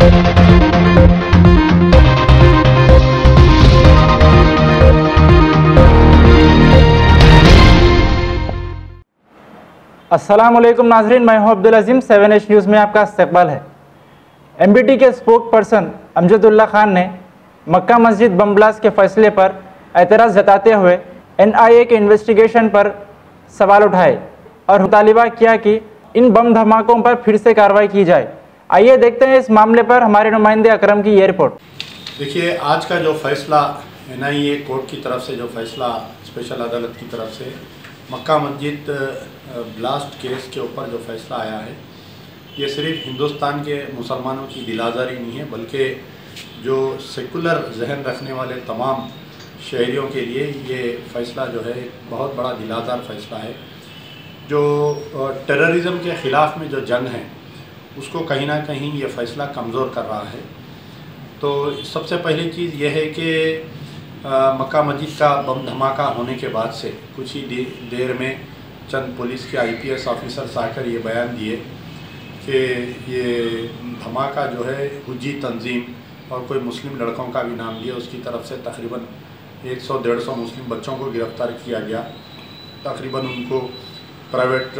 अस्सलामुअलैकुम नाजरीन, मैं हूं अब्दुल अजीम। 7H न्यूज़ में आपका इस्तकबाल है। MBT के स्पोक पर्सन अमजदुल्ला खान ने मक्का मस्जिद बम ब्लास्ट के फैसले पर एतराज़ जताते हुए NIA के इन्वेस्टिगेशन पर सवाल उठाए और मुतालिबा किया कि इन बम धमाकों पर फिर से कार्रवाई की जाए। आइए देखते हैं इस मामले पर हमारे नुमाइंदे अकरम की ये रिपोर्ट। देखिए, आज का जो फैसला NIA कोर्ट की तरफ से, जो फैसला स्पेशल अदालत की तरफ से मक्का मस्जिद ब्लास्ट केस के ऊपर जो फैसला आया है, ये सिर्फ हिंदुस्तान के मुसलमानों की दिलाजारी नहीं है, बल्कि जो सेकुलर जहन रखने वाले तमाम शहरियों के लिए ये फ़ैसला जो है एक बहुत बड़ा दिलाजार फ़ैसला है। जो टेररिज़म के ख़िलाफ़ में जो जंग है उसको कहीं ना कहीं ये फ़ैसला कमज़ोर कर रहा है। तो सबसे पहली चीज़ ये है कि मक्का मस्जिद का बम धमाका होने के बाद से कुछ ही देर में चंद पुलिस के IPS ऑफिसर्स आकर ये बयान दिए कि ये धमाका जो है हुज्जी तंजीम और कोई मुस्लिम लड़कों का भी नाम लिया, उसकी तरफ से तकरीबन 100-150 मुस्लिम बच्चों को गिरफ़्तार किया गया। तकरीबन उनको प्राइवेट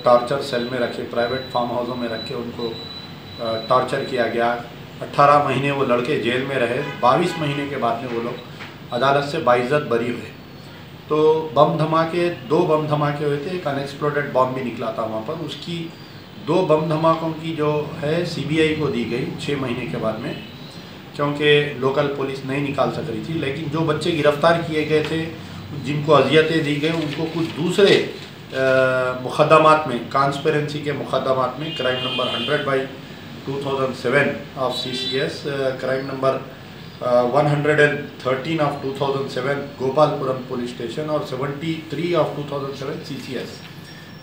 टॉर्चर सेल में रखे, प्राइवेट फार्म हाउसों में रख के उनको टॉर्चर किया गया। 18 महीने वो लड़के जेल में रहे। 22 महीने के बाद में वो लोग अदालत से बाइज्जत बरी हुए। तो बम धमाके, 2 बम धमाके हुए थे, एक अनएक्सप्लोडेड बम भी निकला था वहाँ पर। उसकी 2 बम धमाकों की जो है CBI को दी गई 6 महीने के बाद में, क्योंकि लोकल पुलिस नहीं निकाल सक रही थी। लेकिन जो बच्चे गिरफ़्तार किए गए थे, जिनको अजियतें दी गई, उनको कुछ दूसरे मुक़दमात में, कॉन्स्पिरेंसी के मुक़दमात में, crime number 100/2007 of CCS, crime number 113 of 2007 Gopalapuram police station और 73 ऑफ 2007 CCS,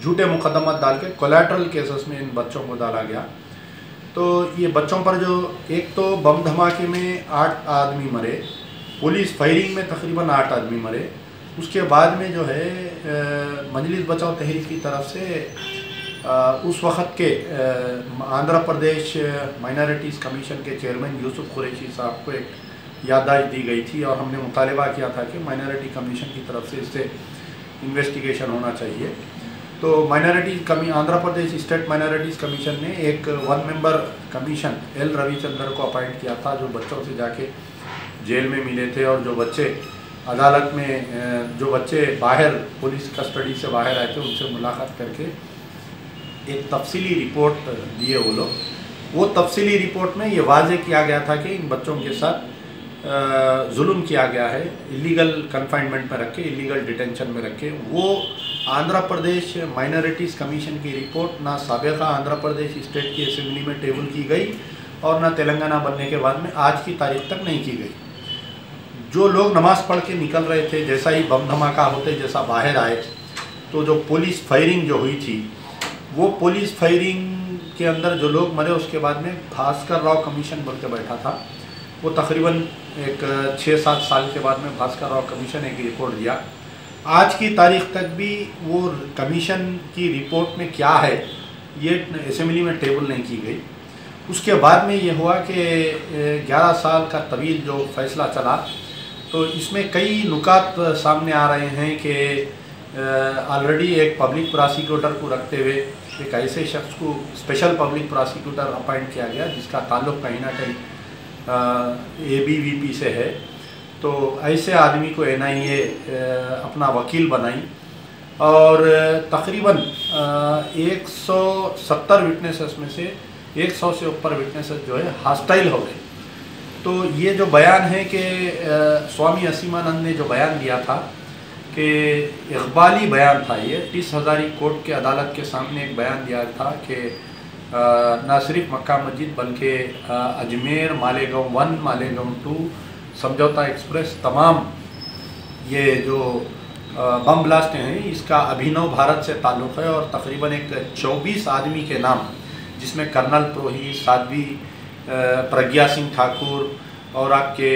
झूठे मुकदमा डाल के कोलैटरल केसेस में इन बच्चों को डाला गया। तो ये बच्चों पर जो एक तो बम धमाके में 8 आदमी मरे, पुलिस फायरिंग में तकरीबन 8 आदमी मरे। उसके बाद में जो है मजलिस बचाओ तहरीक की तरफ से उस वक़्त के आंध्र प्रदेश माइनॉरिटीज़ कमीशन के चेयरमैन यूसुफ कुरैशी साहब को एक याददाश्त दी गई थी और हमने मुतालिबा किया था कि माइनॉरिटी कमीशन की तरफ से इससे इन्वेस्टिगेशन होना चाहिए। तो Andhra Pradesh state minorities commission ने एक 1 मेंबर कमीशन L रविचंद्र को अपॉइंट किया था, जो बच्चों से जाके जेल में मिले थे और जो बच्चे अदालत में, जो बच्चे बाहर पुलिस कस्टडी से बाहर आए थे, उनसे मुलाकात करके एक तफसीली रिपोर्ट दिए वो लोग। वो तफसीली रिपोर्ट में ये वाज़े किया गया था कि इन बच्चों के साथ जुल्म किया गया है, इलीगल कन्फाइनमेंट में रखे, इलीगल डिटेंशन में रखे। वो आंध्र प्रदेश माइनॉरिटीज़ कमीशन की रिपोर्ट ना साबिक़ा आंध्र प्रदेश स्टेट की असेंबली में टेबल की गई और ना तेलंगाना बनने के बाद में आज की तारीख तक नहीं की गई। जो लोग नमाज़ पढ़ के निकल रहे थे, जैसा ही बम धमाका होते जैसा बाहर आए, तो जो पुलिस फायरिंग जो हुई थी, वो पुलिस फायरिंग के अंदर जो लोग मरे, उसके बाद में भास्कर राव कमीशन बोल के बैठा था। वो तकरीबन एक 6-7 साल के बाद में भास्कर राव कमीशन एक रिपोर्ट दिया। आज की तारीख तक भी वो कमीशन की रिपोर्ट में क्या है ये असेंबली में टेबल नहीं की गई। उसके बाद में ये हुआ कि 11 साल का तवील जो फैसला चला, तो इसमें कई नुकात सामने आ रहे हैं कि ऑलरेडी एक पब्लिक प्रोसिक्यूटर को रखते हुए एक ऐसे शख्स को स्पेशल पब्लिक प्रोसिक्यूटर अपॉइंट किया गया जिसका ताल्लुक़ कहीं ना कहीं ABVP से है। तो ऐसे आदमी को NIA अपना वकील बनाई और तकरीबन 170 विटनेसेस में से 100 से ऊपर विटनेसेस जो है हॉस्टाइल हो गए। तो ये जो बयान है कि स्वामी असीमानंद ने जो बयान दिया था कि इक़बाली बयान था, ये 30 हज़ारी कोर्ट के अदालत के सामने एक बयान दिया था कि न सिर्फ मक्का मस्जिद बल्कि अजमेर, मालेगांव 1, मालेगांव 2, समझौता एक्सप्रेस, तमाम ये जो बम ब्लास्ट हैं इसका अभिनव भारत से ताल्लुक़ है और तकरीबन एक 24 आदमी के नाम, जिसमें कर्नल प्रोही, साध्वी प्रज्ञा सिंह ठाकुर और आपके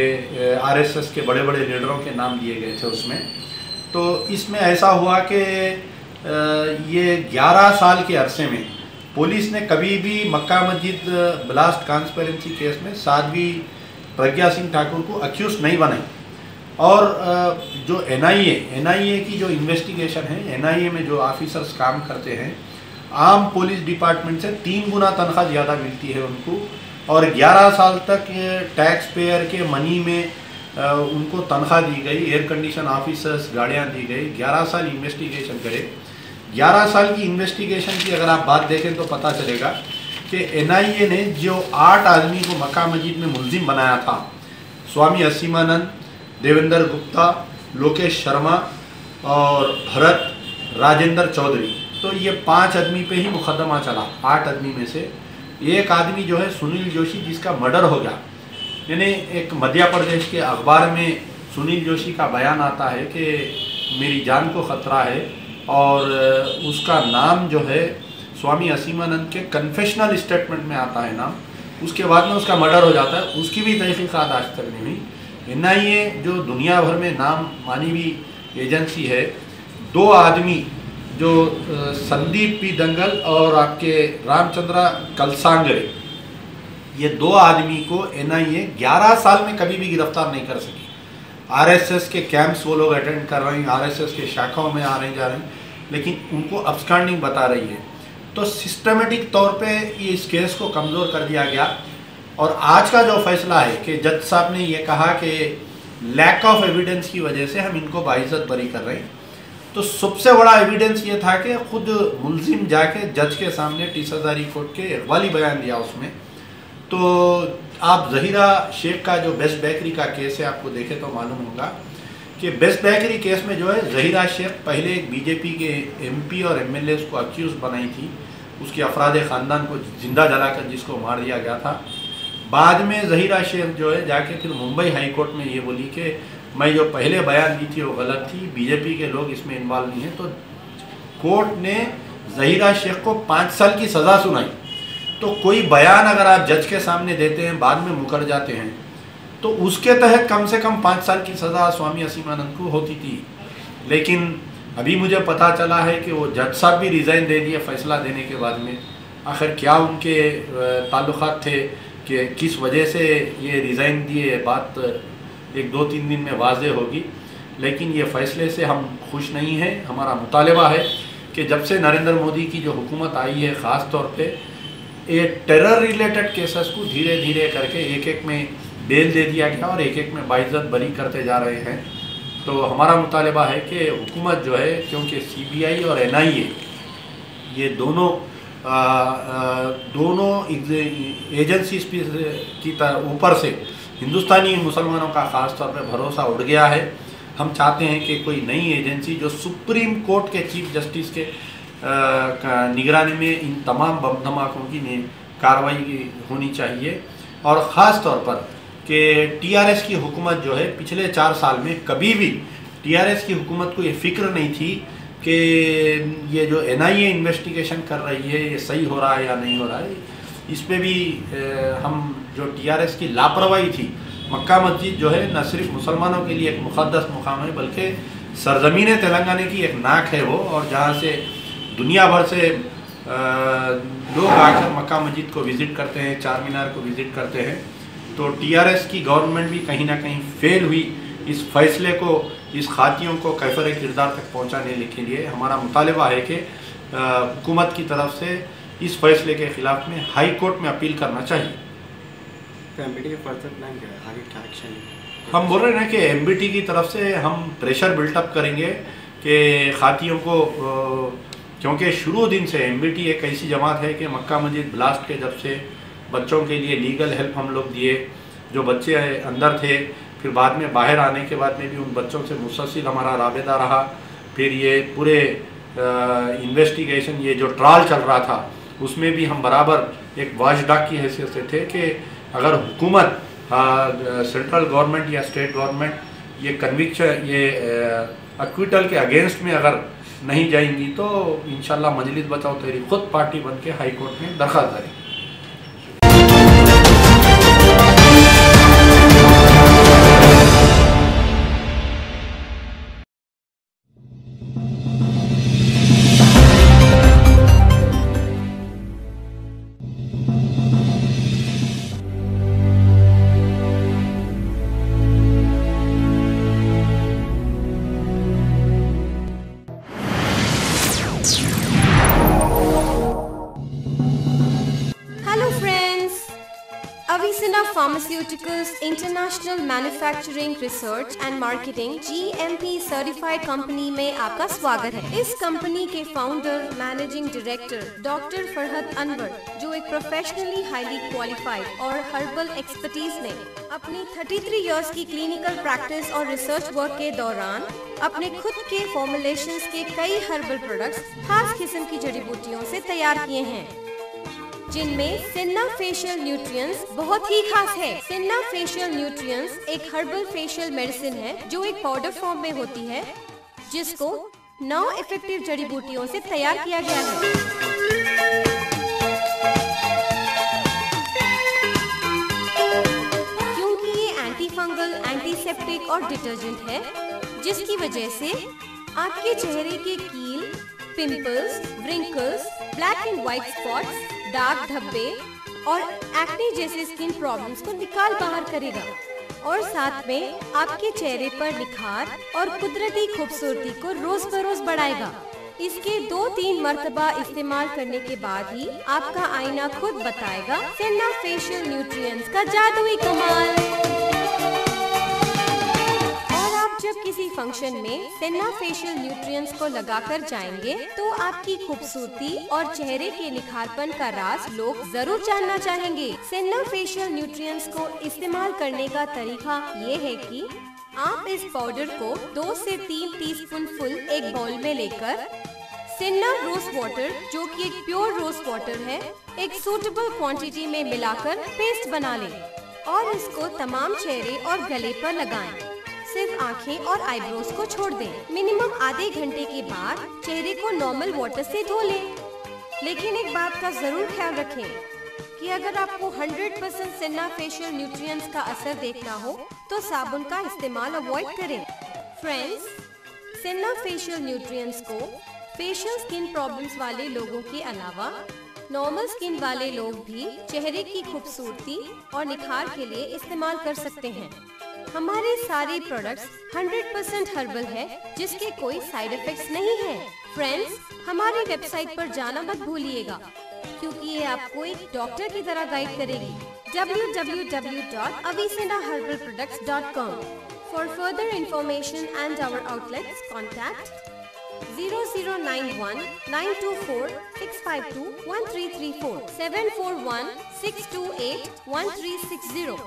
RSS के बड़े बड़े लीडरों के नाम दिए गए थे उसमें। तो इसमें ऐसा हुआ कि ये 11 साल के अरसे में पुलिस ने कभी भी मक्का मस्जिद ब्लास्ट कॉन्स्पिरेसी केस में साध्वी प्रज्ञा सिंह ठाकुर को अक्यूज नहीं बनाई। और जो एनआईए की जो इन्वेस्टिगेशन है, एनआईए में जो ऑफिसर्स काम करते हैं, आम पुलिस डिपार्टमेंट से 3 गुना तनख्वाह ज़्यादा मिलती है उनको, और 11 साल तक टैक्स पेयर के मनी में उनको तनख्वाह दी गई, एयर कंडीशन ऑफिसर्स गाड़ियाँ दी गई। 11 साल इन्वेस्टिगेशन करे। 11 साल की इन्वेस्टिगेशन की अगर आप बात देखें तो पता चलेगा कि एनआईए ने जो 8 आदमी को मक्का मस्जिद में मुलजिम बनाया था, स्वामी असीमानंद, देवेंद्र गुप्ता, लोकेश शर्मा और भरत राजेंद्र चौधरी, तो ये 5 आदमी पे ही मुकदमा चला। 8 आदमी में से एक आदमी जो है सुनील जोशी, जिसका मर्डर हो गया। यानी एक मध्य प्रदेश के अखबार में सुनील जोशी का बयान आता है कि मेरी जान को ख़तरा है, और उसका नाम जो है स्वामी असीमानंद के कन्फेशनल स्टेटमेंट में आता है नाम, उसके बाद में उसका मर्डर हो जाता है। उसकी भी तहकीकात आज तक नहीं हुई। एनआईए जो दुनिया भर में नाम मानी हुई एजेंसी है, 2 आदमी जो संदीप पी दंगल और आपके रामचंद्रा कलसांगरे, ये 2 आदमी को एनआईए 11 साल में कभी भी गिरफ्तार नहीं कर सकी। आरएसएस के कैंप्स वो लोग अटेंड कर रहे हैं, आरएसएस के शाखाओं में आ रहे जा रहे हैं, लेकिन उनको अब्सकॉन्डिंग बता रही है। तो सिस्टमेटिक तौर पे ये इस केस को कमज़ोर कर दिया गया। और आज का जो फैसला है कि जज साहब ने ये कहा कि लैक ऑफ एविडेंस की वजह से हम इनको बाइज्जत बरी कर रहे हैं, तो सबसे बड़ा एविडेंस ये था कि खुद मुलजिम जाके जज के सामने 30,000 कोर्ट के इकबाली बयान दिया उसमें। तो आप ज़हीरा शेख का जो बेस्ट बेकरी का केस है, आपको देखे तो मालूम होगा कि बेस्ट बेकरी केस में जो है ज़हीरा शेख पहले एक बीजेपी के एमपी और एमएलए को अक्यूज़ बनाई थी, उसके अफराद ख़ानदान को जिंदा जलाकर जिसको मार दिया गया था। बाद में ज़हीरा शेख जो है जाके फिर मुंबई हाई कोर्ट में ये बोली कि मैं जो पहले बयान दी थी वो गलत थी, बीजेपी के लोग इसमें इन्वॉल्व नहीं हैं। तो कोर्ट ने ज़हीरा शेख को 5 साल की सज़ा सुनाई। तो कोई बयान अगर आप जज के सामने देते हैं, बाद में मुकर जाते हैं, तो उसके तहत कम से कम 5 साल की सज़ा स्वामी असीमानंद को होती थी। लेकिन अभी मुझे पता चला है कि वो जज साहब भी रिज़ाइन दे दिए फैसला देने के बाद में। आखिर क्या उनके ताल्लुकात थे कि किस वजह से ये रिज़ाइन दिए, बात 1-2-3 दिन में वाज़े होगी। लेकिन ये फ़ैसले से हम खुश नहीं हैं। हमारा मुतालबा है कि जब से नरेंद्र मोदी की जो हुकूमत आई है, ख़ास तौर पे ये टेरर रिलेटेड केसेस को धीरे धीरे करके एक में बेल दे दिया गया और एक में बाइज्जत बरी करते जा रहे हैं। तो हमारा मुतालबा है कि हुकूमत जो है, क्योंकि सीबीआई और एनआईए ये दोनों एजेंसीज की ऊपर से हिंदुस्तानी मुसलमानों का ख़ास तौर पे भरोसा उड़ गया है। हम चाहते हैं कि कोई नई एजेंसी जो सुप्रीम कोर्ट के चीफ जस्टिस के निगरानी में इन तमाम बम धमाकों की कार्रवाई होनी चाहिए। और ख़ास तौर पर कि टीआरएस की हुकूमत जो है पिछले 4 साल में कभी भी टीआरएस की हुकूमत को ये फ़िक्र नहीं थी कि ये जो एनआईए इन्वेस्टिगेशन कर रही है ये सही हो रहा है या नहीं हो रहा है। इस पे भी हम जो टीआरएस की लापरवाही थी, मक्का मस्जिद जो है न सिर्फ मुसलमानों के लिए एक मुक़द्दस मुकाम है, बल्कि सरज़मीन तेलंगाना की एक नाक है वो, और जहाँ से दुनिया भर से लोग आकर मक्का मस्जिद को विज़िट करते हैं, चार मीनार को विज़िट करते हैं। तो टीआरएस की गवर्नमेंट भी कहीं ना कहीं फेल हुई इस फैसले को, इस खातियों को कैफर किरदार तक पहुँचाने के लिए। हमारा मुतालबा है कि हुकूमत की तरफ से इस फैसले के ख़िलाफ़ में हाई कोर्ट में अपील करना चाहिए। तो एमबीटी के फर्दर प्लान क्या है, आगे क्या एक्शन? हम बोल रहे हैं कि एमबीटी की तरफ से हम प्रेशर बिल्टअप करेंगे कि खातियों को, क्योंकि शुरू दिन से एमबीटी एक ऐसी जमात है कि मक्का मस्जिद ब्लास्ट के जब से बच्चों के लिए लीगल हेल्प हम लोग दिए, जो बच्चे अंदर थे, फिर बाद में बाहर आने के बाद में भी उन बच्चों से मुसलसिल हमारा राबता रहा। फिर ये पूरे इन्वेस्टिगेशन, ये जो ट्रायल चल रहा था, उसमें भी हम बराबर एक वॉचडॉग की हैसियत से थे कि अगर हुकूमत, सेंट्रल गवर्नमेंट या स्टेट गवर्नमेंट ये कन्विक्शन, ये एक्विटल के अगेंस्ट में अगर नहीं जाएंगी तो इंशाल्लाह मजलिस बचाओ तहरीक खुद पार्टी बन के हाई कोर्ट में दरख्वास्त करेगी। Avicenna Pharmaceuticals International Manufacturing Research and Marketing GMP certified company में आपका स्वागत है। इस कंपनी के founder managing director doctor Farhat Anwar, जो एक प्रोफेशनली हाईली क्वालिफाइड और हर्बल एक्सपर्टीज ने अपनी 33 इयर्स की क्लिनिकल प्रैक्टिस और रिसर्च वर्क के दौरान अपने खुद के फॉर्मुलेशंस के कई हर्बल प्रोडक्ट्स खास किस्म की जड़ी बूटियों से तैयार किए हैं, जिनमें सिन्ना फेशियल न्यूट्रिएंट्स बहुत ही खास है। सिन्ना फेशियल न्यूट्रिएंट्स एक हर्बल फेशियल मेडिसिन है जो एक पाउडर फॉर्म में होती है, जिसको 9 इफेक्टिव जड़ी बूटियों से तैयार किया गया है। क्योंकि ये एंटी फंगल, एंटीसेप्टिक और डिटर्जेंट है, जिसकी वजह से आपके चेहरे के कील, pimples, wrinkles, black and white spots, dark धब्बे और एक्ने जैसे स्किन प्रॉब्लम्स को निकाल बाहर करेगा और साथ में आपके चेहरे पर निखार और कुदरती खूबसूरती को रोज बरोज बढ़ाएगा। इसके 2-3 मर्तबा इस्तेमाल करने के बाद ही आपका आईना खुद बताएगा सिन्ना फेशियल न्यूट्रिएंट्स का जादुई कमाल। जब किसी फंक्शन में सिन्ना फेशियल न्यूट्रिएंट्स को लगाकर जाएंगे तो आपकी खूबसूरती और चेहरे के निखारपन का राज लोग जरूर जानना चाहेंगे। सिन्ना फेशियल न्यूट्रिएंट्स को इस्तेमाल करने का तरीका ये है कि आप इस पाउडर को 2 से 3 टीस्पून फुल एक बाउल में लेकर सिन्ना रोज वाटर, जो कि एक प्योर रोज वाटर है, एक सूटेबल क्वांटिटी में मिलाकर पेस्ट बना लें और इसको तमाम चेहरे और गले पर लगाएं। सिर्फ आंखें और आईब्रोज को छोड़ दें। मिनिमम आधे घंटे के बाद चेहरे को नॉर्मल वाटर से धो लें। लेकिन एक बात का जरूर ख्याल रखें कि अगर आपको 100% सिन्ना फेशियल न्यूट्रिएंट्स का असर देखना हो तो साबुन का इस्तेमाल अवॉइड करें। फ्रेंड्स, सिन्ना फेशियल न्यूट्रिएंट्स को फेशियल स्किन प्रॉब्लम्स वाले लोगों के अलावा नॉर्मल स्किन वाले लोग भी चेहरे की खूबसूरती और निखार के लिए इस्तेमाल कर सकते हैं। हमारे सारे प्रोडक्ट्स 100% हर्बल है, जिसके कोई साइड इफेक्ट्स नहीं है। फ्रेंड्स, हमारी वेबसाइट पर जाना मत भूलिएगा, क्योंकि ये आपको एक डॉक्टर की तरह गाइड करेगी। www.avicennaherbalproducts.com। For further information and our outlets, contact 0091 924 652 1334 741 628 1360.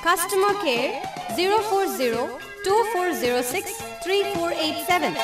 Customer care 040 2406 3487.